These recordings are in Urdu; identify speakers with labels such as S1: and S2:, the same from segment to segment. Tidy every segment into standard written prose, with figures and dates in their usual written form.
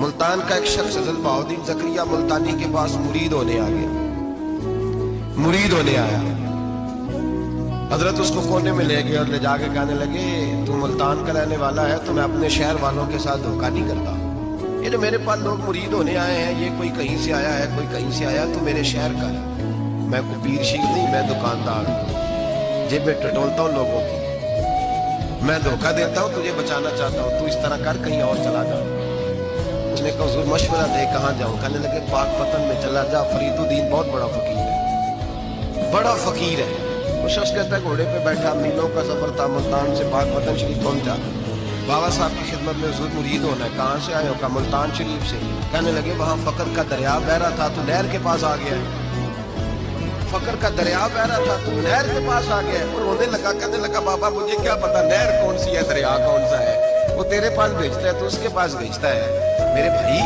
S1: ملتان کا ایک شخص حضرت بہاؤالدین زکریا ملتانی کے پاس مرید ہونے آ گیا، مرید ہونے آیا۔ حضرت اس کو کونے میں لے گئے اور لے جا کے کہنے لگے تو ملتان کا رہنے والا ہے تو میں اپنے شہر والوں کے ساتھ دھوکہ نہیں کرتا، یہ جو میرے پاس لوگ مرید ہونے آئے ہیں یہ کوئی کہیں سے آیا ہے کوئی کہیں سے آیا، تو میرے شہر کا ہے، میں کوئی پیر شیخ نہیں، میں دکاندار ہوں، جیب میں ٹٹولتا ہوں لوگوں کی، میں دھوکہ دیتا ہوں، تجھے بچانا چاہتا ہوں، تو اس طرح کر کہیں اور چلا جا۔ اس نے کہا حضور مشورہ دے کہاں جاؤں؟ کہنے لگے پاک پتن میں چلا جا، فرید الدین بہت بڑا فقیر ہے، بڑا فقیر ہے۔ وہ شخص کہتا ہے گھوڑے پہ بیٹھا، میلوں کا سفر تھا، ملتان سے پاک پتن شریف پہنچا، بابا صاحب کی خدمت میں حضور مرید ہونا ہے، کہاں سے آئے ہو؟ کہا ملتان شریف سے۔ کہنے لگے وہاں فقر کا دریا بہ رہا تھا تو نہر کے پاس آ گیا ہے، فقر کا دریا بہ رہا تھا تو نہر کے پاس آ گیا ہے۔ اور رونے لگا، کہنے لگا بابا مجھے کیا پتا نہر کون سی ہے دریا کون سا ہے، وہ تیرے پاس بھیجتا ہے تو اس کے پاس بھیجتا ہے۔ میرے بھائی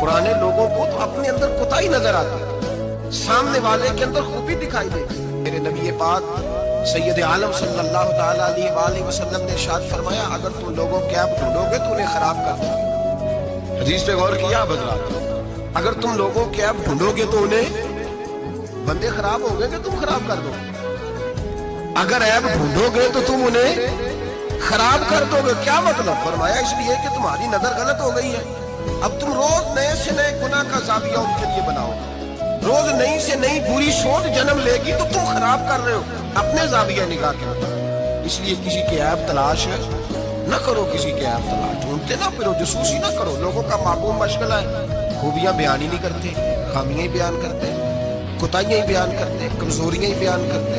S1: پرانے لوگوں کو تو اپنے اندر کوتاہی نظر آتی، سامنے والے کے اندر خوبی دکھائی دیتی۔ میرے نبی پاک سید عالم صلی اللہ تعالیٰ علیہ وآلہ وسلم نے ارشاد فرمایا اگر تم لوگوں کے عیب ڈھونڈو گے تو انہیں خراب کر دو گے۔ حدیث پہ غور کیا حضرات؟ اگر تم لوگوں کے عیب ڈھونڈو گے تو انہیں، بندے خراب ہو گئے کہ تم خراب کر دو گے، اگر عیب ڈھونڈو گے تو تم انہیں خراب کر دو گے۔ کیا مطلب؟ فرمایا اس لیے کہ تمہاری نظر غلط ہو گئی ہے، اب تم روز نئے سے نئے گناہ کا زاویہ ان کے لیے بناؤ، روز نئی سے نئی بری سوچ جنم لے گی تو تم خراب کر رہے ہو اپنے زاویہ نگاہ کے مطابق۔ اس لیے کسی کے عیب تلاش نہ کرو، کسی کے عیب تلاش ڈھونڈتے نہ پھرو، جاسوسی نہ کرو۔ لوگوں کا معقوم مشغلہ ہے خوبیاں بیان ہی نہیں کرتے، خامیاں ہی بیان کرتے، کوتاہیاں ہی بیان کرتے، کمزوریاں ہی بیان کرتے۔